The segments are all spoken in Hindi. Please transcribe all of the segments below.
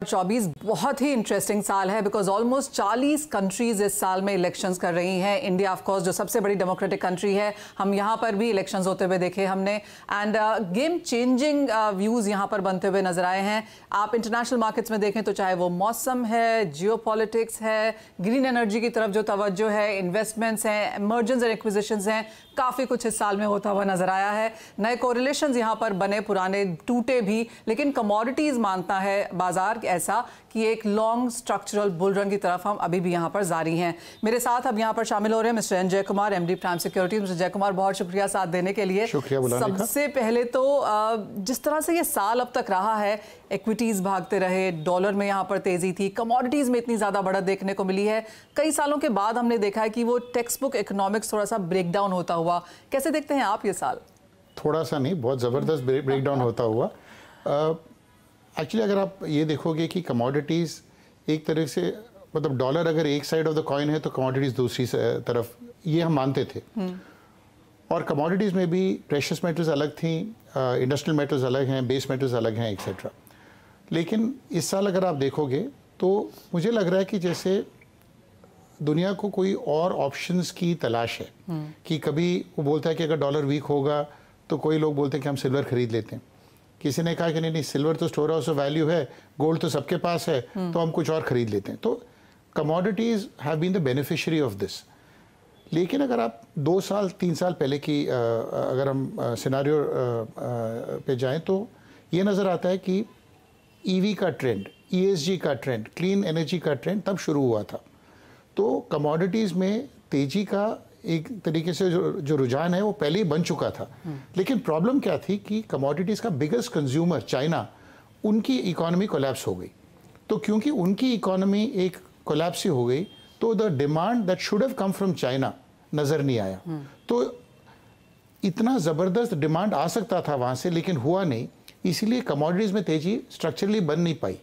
24 बहुत ही इंटरेस्टिंग साल है बिकॉज ऑलमोस्ट 40 कंट्रीज इस साल में इलेक्शंस कर रही हैं। इंडिया ऑफ कोर्स जो सबसे बड़ी डेमोक्रेटिक कंट्री है, हम यहाँ पर भी इलेक्शंस होते हुए देखे हमने एंड गेम चेंजिंग व्यूज़ यहाँ पर बनते हुए नजर आए हैं। आप इंटरनेशनल मार्केट्स में देखें तो चाहे वो मौसम है, जियोपॉलिटिक्स है, ग्रीन एनर्जी की तरफ जो तवज्जो है, इन्वेस्टमेंट्स हैं, इमर्जर्स एंड एक्विजिशंस हैं, काफ़ी कुछ इस साल में होता हुआ नजर आया है। नए कोरिलेशंस यहाँ पर बने, पुराने टूटे भी, लेकिन कमोडिटीज़ मानता है बाजार ऐसा कि एक लॉन्ग स्ट्रक्चरल बुल रन की तरफ हम अभी भी यहाँ पर जारी हैं। मेरे साथ अब यहाँ पर शामिल हो रहे हैं मिस्टर एन जय Kumar, MD prime securities. Mister जय कुमार, बहुत शुक्रिया साथ देने के लिए। सबसे पहले तो जिस तरह से ये साल अब तक रहा है, इक्विटीज भागते रहे, डॉलर में यहाँ पर तेजी थी, कमोडिटीज में इतनी ज्यादा बढ़त देखने को मिली है। कई सालों के बाद हमने देखा है कि वो टेक्स्ट बुक इकोनॉमिक्स थोड़ा सा ब्रेक डाउन होता हुआ। कैसे देखते हैं आप ये साल? थोड़ा सा नहीं, बहुत ज़बरदस्त ब्रेक डाउन होता हुआ। एक्चुअली अगर आप ये देखोगे कि कमोडिटीज़ एक तरह से, मतलब डॉलर अगर एक साइड ऑफ द कॉइन है तो कमोडिटीज़ दूसरी तरफ, ये हम मानते थे। और कमोडिटीज़ में भी प्रेशियस मेटल्स अलग थी, इंडस्ट्रियल मेटल्स अलग हैं, बेस मेटल्स अलग हैं, एक्सेट्रा। लेकिन इस साल अगर आप देखोगे तो मुझे लग रहा है कि जैसे दुनिया को कोई और ऑप्शंस की तलाश है। कि कभी वो बोलता है कि अगर डॉलर वीक होगा तो कोई लोग बोलते हैं कि हम सिल्वर खरीद लेते हैं। किसी ने कहा कि नहीं सिल्वर तो स्टोर हाउस ऑफ वैल्यू है, गोल्ड तो सबके पास है, तो हम कुछ और खरीद लेते हैं। तो commodities have been the beneficiary of this. लेकिन अगर आप 2 साल 3 साल पहले की अगर हम सिनारियो पे जाएं तो ये नज़र आता है कि ईवी का ट्रेंड, ESG का ट्रेंड, क्लीन एनर्जी का ट्रेंड तब शुरू हुआ था। तो कमोडिटीज़ में तेजी का एक तरीके से जो रुझान है वो पहले ही बन चुका था। लेकिन प्रॉब्लम क्या थी कि कमोडिटीज़ का बिगेस्ट कंज्यूमर चाइना, उनकी इकोनॉमी कोलैप्स हो गई। तो क्योंकि उनकी इकोनॉमी एक कोलैप्स ही हो गई तो the demand that should have come from China नज़र नहीं आया। तो इतना ज़बरदस्त डिमांड आ सकता था वहाँ से, लेकिन हुआ नहीं, इसीलिए कमोडिटीज़ में तेजी स्ट्रक्चरली बन नहीं पाई।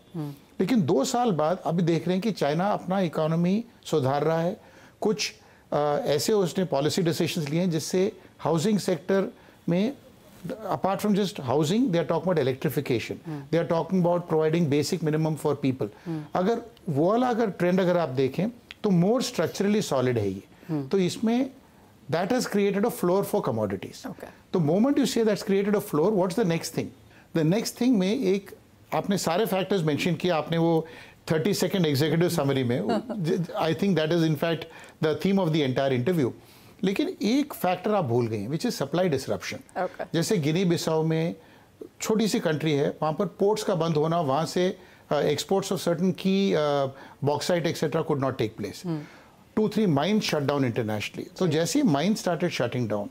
लेकिन 2 साल बाद अभी देख रहे हैं कि चाइना अपना इकोनॉमी सुधार रहा है। कुछ ऐसे उसने पॉलिसी डिसीजंस लिए हैं जिससे हाउसिंग सेक्टर में, apart from just housing, they are talking about electrification, they are talking about providing basic minimum for people. अगर वो वाला अगर ट्रेंड अगर आप देखें तो मोर स्ट्रक्चरली सॉलिड है ये। तो इसमें that has created a floor for commodities. तो मोमेंट यू से that's created a floor, what's the next thing? The next thing में एक आपने सारे फैक्टर्स मेंशन किया, आपने वो 30 सेकेंड एग्जीक्यूटिव समरी में, I think that is in fact the theme of the entire interview. लेकिन एक फैक्टर आप भूल गए हैं, विच इज सप्लाई डिसरप्शन। जैसे गिनी बिसाओ में छोटी सी कंट्री है, वहाँ पर पोर्ट्स का बंद होना, वहाँ से एक्सपोर्ट्स ऑफ सर्टन की bauxite etcetera could not take place. 2-3 mine shut down internationally. तो जैसे ही mine started shutting down,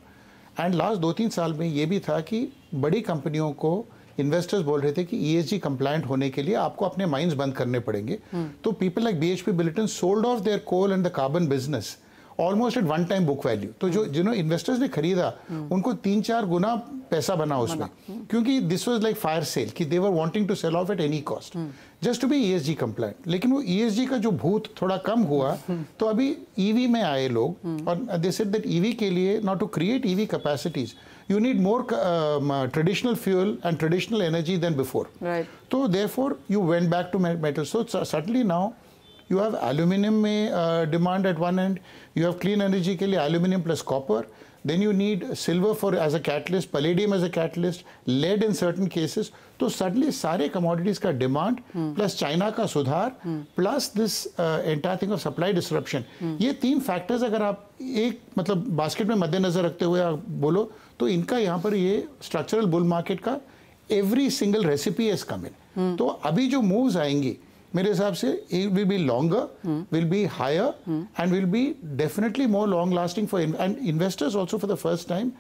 and last 2-3 साल में ये भी था कि बड़ी कंपनियों को इन्वेस्टर्स बोल रहे थे कि ESG कंप्लायंट होने के लिए आपको अपने माइंस बंद करने पड़ेंगे। तो people like BHP Billiton sold off their coal and the carbon business almost at 1 time book value. तो जो जिन्होंने इन्वेस्टर्स ने खरीदा उनको 3-4 गुना पैसा बना उसमें, क्योंकि this was like fire sale, कि they were wanting to sell off at any cost just to be ESG compliant. लेकिन वो ESG का जो भूत थोड़ा कम हुआ तो अभी EV में आए लोग, और दे सेड दैट EV के लिए, not to create EV capacities, you need more traditional fuel and traditional energy than before. Right. So therefore you went back to metal. So certainly now you have aluminum demand at one end, you have clean energy के लिए aluminum plus copper, then you need silver for as a catalyst, palladium as a catalyst, lead in certain cases. तो suddenly सारे commodities का demand plus China का सुधार plus this entire thing of supply disruption, ये 3 factors अगर आप एक मतलब बास्केट में मद्देनजर रखते हुए आप बोलो तो इनका यहाँ पर ये स्ट्रक्चरल बुल मार्केट का every single recipe has come in. तो अभी जो मूव्स आएंगी मेरे हिसाब से it will be longer, will be higher and will be definitely more long lasting for and investors also. For the first time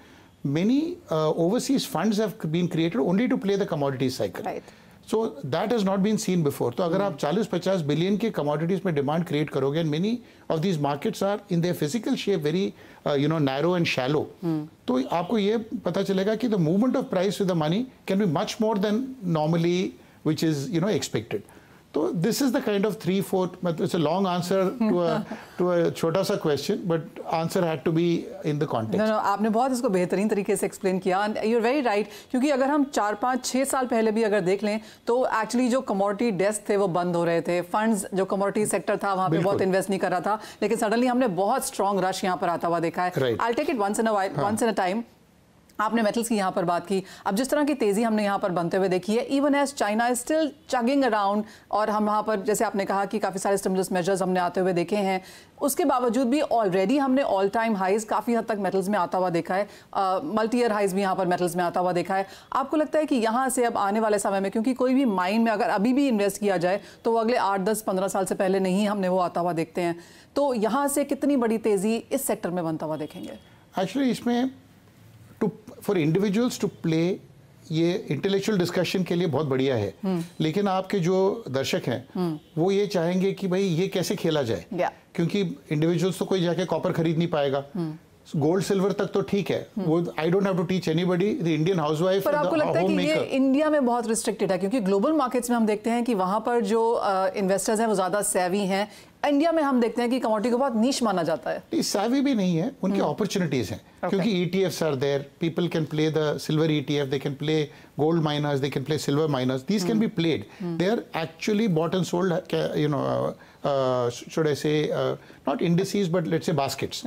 many overseas funds have been created only to play the commodity cycle. Right. So that has not been seen before. तो अगर आप 40-50 बिलियन के कमोडिटीज में डिमांड क्रिएट करोगे, and many of these markets are in their physical shape very narrow and shallow, तो आपको ये पता चलेगा कि the movement of price with the money can be much more than normally which is expected. तो this is the kind of 3-4, मतलब it's a long answer to a छोटा सा question, but answer had to be in the context. No, आपने बहुत इसको बेहतरीन तरीके से एक्सप्लेन किया, यू आर वेरी राइट। क्योंकि अगर हम 4-5-6 साल पहले भी अगर देख लें तो एक्चुअली जो कमोडिटी डेस्क थे वो बंद हो रहे थे, फंड्स जो कमोडिटी सेक्टर था वहाँ पे बहुत इन्वेस्ट नहीं कर रहा था, लेकिन सडनली हमने बहुत स्ट्रॉन्ग रश यहाँ पर आता हुआ देखा है। I take it once in a time. आपने मेटल्स की यहाँ पर बात की, अब जिस तरह की तेज़ी हमने यहाँ पर बनते हुए देखी है, even as China is still chugging around, और हम वहाँ पर जैसे आपने कहा कि काफ़ी सारे स्टिमुलस मेजर्स हमने आते हुए देखे हैं, उसके बावजूद भी ऑलरेडी हमने ऑल टाइम हाइज काफ़ी हद तक मेटल्स में आता हुआ देखा है, मल्टी ईयर हाइज भी यहाँ पर मेटल्स में आता हुआ देखा है। आपको लगता है कि यहाँ से अब आने वाले समय में, क्योंकि कोई भी माइन में अगर अभी भी इन्वेस्ट किया जाए तो वो अगले 8-10-15 साल से पहले नहीं हमने वो आता हुआ देखते हैं, तो यहाँ से कितनी बड़ी तेज़ी इस सेक्टर में बनता हुआ देखेंगे? एक्चुअली इसमें फॉर इंडिविजुअल्स टू प्ले, ये इंटेलेक्चुअल डिस्कशन के लिए बहुत बढ़िया है, लेकिन आपके जो दर्शक हैं वो ये चाहेंगे कि भाई ये कैसे खेला जाए, क्योंकि इंडिविजुअल्स तो कोई जाके कॉपर खरीद नहीं पाएगा, गोल्ड सिल्वर तक तो ठीक है, वो I don't have to teach anybody, the Indian housewife. पर आपको लगता है कि ये इंडिया में बहुत रिस्ट्रिक्टेड है, क्योंकि ग्लोबल मार्केट्स में हम देखते हैं कि वहां पर जो इन्वेस्टर्स हैं वो ज्यादा सेवी हैं, इंडिया में हम देखते हैं कि कमोडिटी को बहुत नीश माना जाता है। सेवी भी नहीं है, उनकी अपॉर्चुनिटीज हैं, क्योंकि ETFs are there, people can play the silver ETF, they can play gold miners, they can play silver miners, these can be played, they are actually bought and sold, you know, should I say not indices but let's say baskets.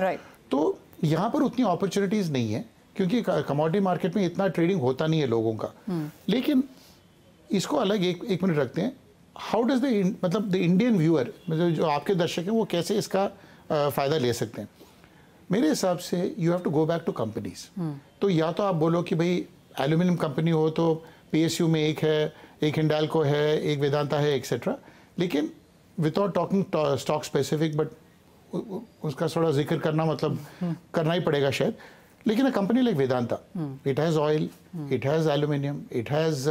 तो यहाँ पर उतनी अपॉर्चुनिटीज नहीं है, क्योंकि कमोडिटी मार्केट में इतना ट्रेडिंग होता नहीं है लोगों का। लेकिन इसको अलग एक मिनट रखते हैं, हाउ डज द मतलब द इंडियन व्यूअर, मतलब जो आपके दर्शक हैं वो कैसे इसका फ़ायदा ले सकते हैं? मेरे हिसाब से you have to go back to companies. तो या तो आप बोलो कि भाई एल्यूमिनियम कंपनी हो तो PSU में एक है, एक हिंडाल्को है, एक वेदांता है, एक्सेट्रा, लेकिन without talking stock specific, but उसका थोड़ा जिक्र करना मतलब करना ही पड़ेगा शायद। लेकिन a company like Vedanta, it has oil, it has aluminium, it has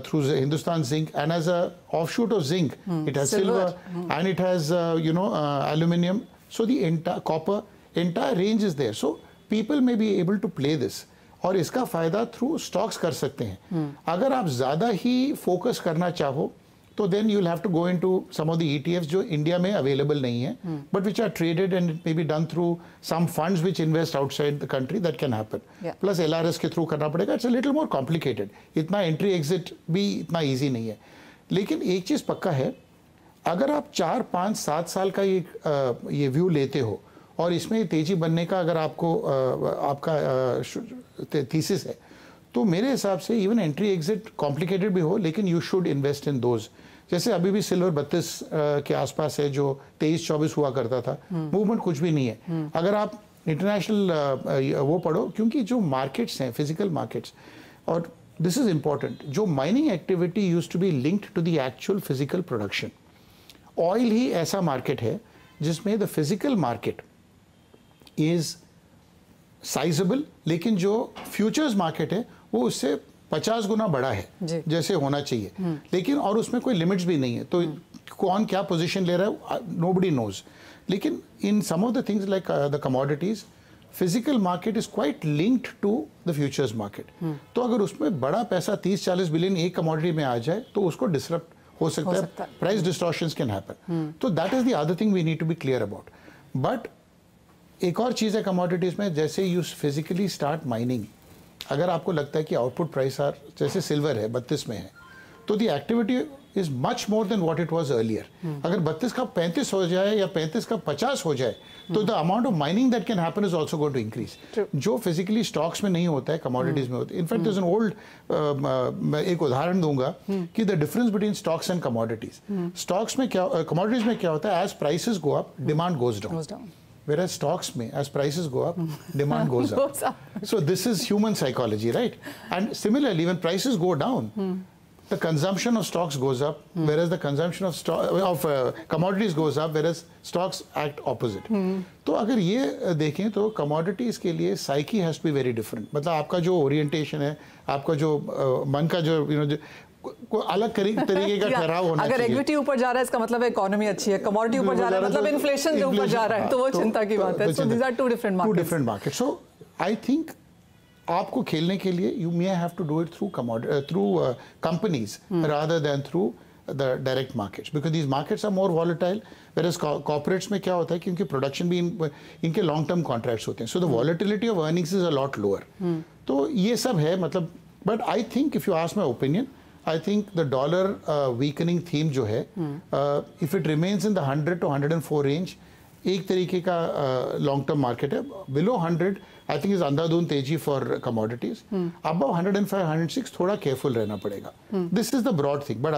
through Hindustan Zinc, and as a offshoot of zinc, it has silver, and it has you know, aluminium. So the entire copper, entire range is there. So people may be able to play this, और इसका फायदा थ्रू स्टॉक्स कर सकते हैं। अगर आप ज़्यादा ही फोकस करना चाहो तो then you will have to go into some of the ETFs जो इंडिया में अवेलेबल नहीं है, but which are traded and it may be done through some funds which invest outside the country, that can happen. Plus LRS के थ्रू करना पड़ेगा, it's a little more complicated, इतना एंट्री एग्जिट भी इतना ईजी नहीं है। लेकिन एक चीज़ पक्का है, अगर आप 4-5-7 साल का ये व्यू लेते हो और इसमें तेजी बनने का अगर आपको आपका थीसिस है, तो मेरे हिसाब से इवन एंट्री एग्जिट कॉम्प्लिकेटेड भी हो, लेकिन you should invest in those. जैसे अभी भी सिल्वर 32 के आसपास है, जो 23-24 हुआ करता था, मूवमेंट कुछ भी नहीं है। अगर आप इंटरनेशनल वो पढ़ो, क्योंकि जो मार्केट्स हैं, फिजिकल मार्केट्स, और दिस इज इंपॉर्टेंट, जो mining activity use to be linked to the actual physical production. Oil ही ऐसा मार्केट है जिसमें the physical market is sizable, लेकिन जो फ्यूचर्स मार्केट है वो उससे 50 गुना बड़ा है जैसे होना चाहिए, लेकिन और उसमें कोई लिमिट्स भी नहीं है, तो कौन क्या पोजीशन ले रहा है नोबडी नोज। लेकिन in some of the things like the commodities, physical market is quite linked to the futures market. तो अगर उसमें बड़ा पैसा 30-40 बिलियन एक कमोडिटी में आ जाए तो उसको डिसरप्ट हो सकता है, प्राइस डिस्टॉर्शंस कैन हैपन। तो that is the other thing we need to be clear about. But एक और चीज़ है कमोडिटीज़ में, जैसे यू फिजिकली स्टार्ट माइनिंग, अगर आपको लगता है कि आउटपुट प्राइस आर, जैसे सिल्वर है 32 में है, तो the activity is much more then what it was earlier. अगर 32 का 35 हो जाए या 35 का 50 हो जाए, तो the amount of mining that can happen is also going to increase, जो फिजिकली स्टॉक्स में नहीं होता है, कमोडिटीज में होता है। In fact there is an old, मैं एक उदाहरण दूंगा कि the difference between stocks and commodities. Stocks में क्या, कमोडिटीज में क्या होता है, as prices go up demand goes down, whereas stocks may, as prices go up, demand goes up. So this is human psychology, right? And similarly, when prices go down, the consumption of stocks goes up, whereas the consumption of commodities goes up, whereas stocks act opposite. तो अगर ये देखें तो commodities के लिए psyche has to be very different. मतलब आपका जो orientation है, आपका जो मन का जो को अलग तरीके का ठहराव होना चाहिए। अगर इक्विटी ऊपर जा रहा है इसका मतलब इकोनॉमी अच्छी है, कमोडिटी ऊपर जा रहा है मतलब इन्फ्लेशन जो ऊपर जा रहा है, तो वो चिंता की बात है। So these are two different markets. So I think आपको खेलने के लिए you may have to do it through companies rather than through the direct markets because these markets are more volatile, whereas corporates में क्या होता है क्योंकि production भी इनके long term contracts होते हैं, so the volatility of earnings is a lot lower. तो ये सब है मतलब, but I think if you ask my opinion, I think the dollar weakening theme जो है, if it remains in the 100 to 104 range, एक तरीके का लॉन्ग टर्म मार्केट है. बिलो 100 आई थिंक इज अंधाधुंध तेजी फॉर कमोडिटीज. अबव 105 106 थोड़ा केयरफुल रहना पड़ेगा. This is the broad thing, but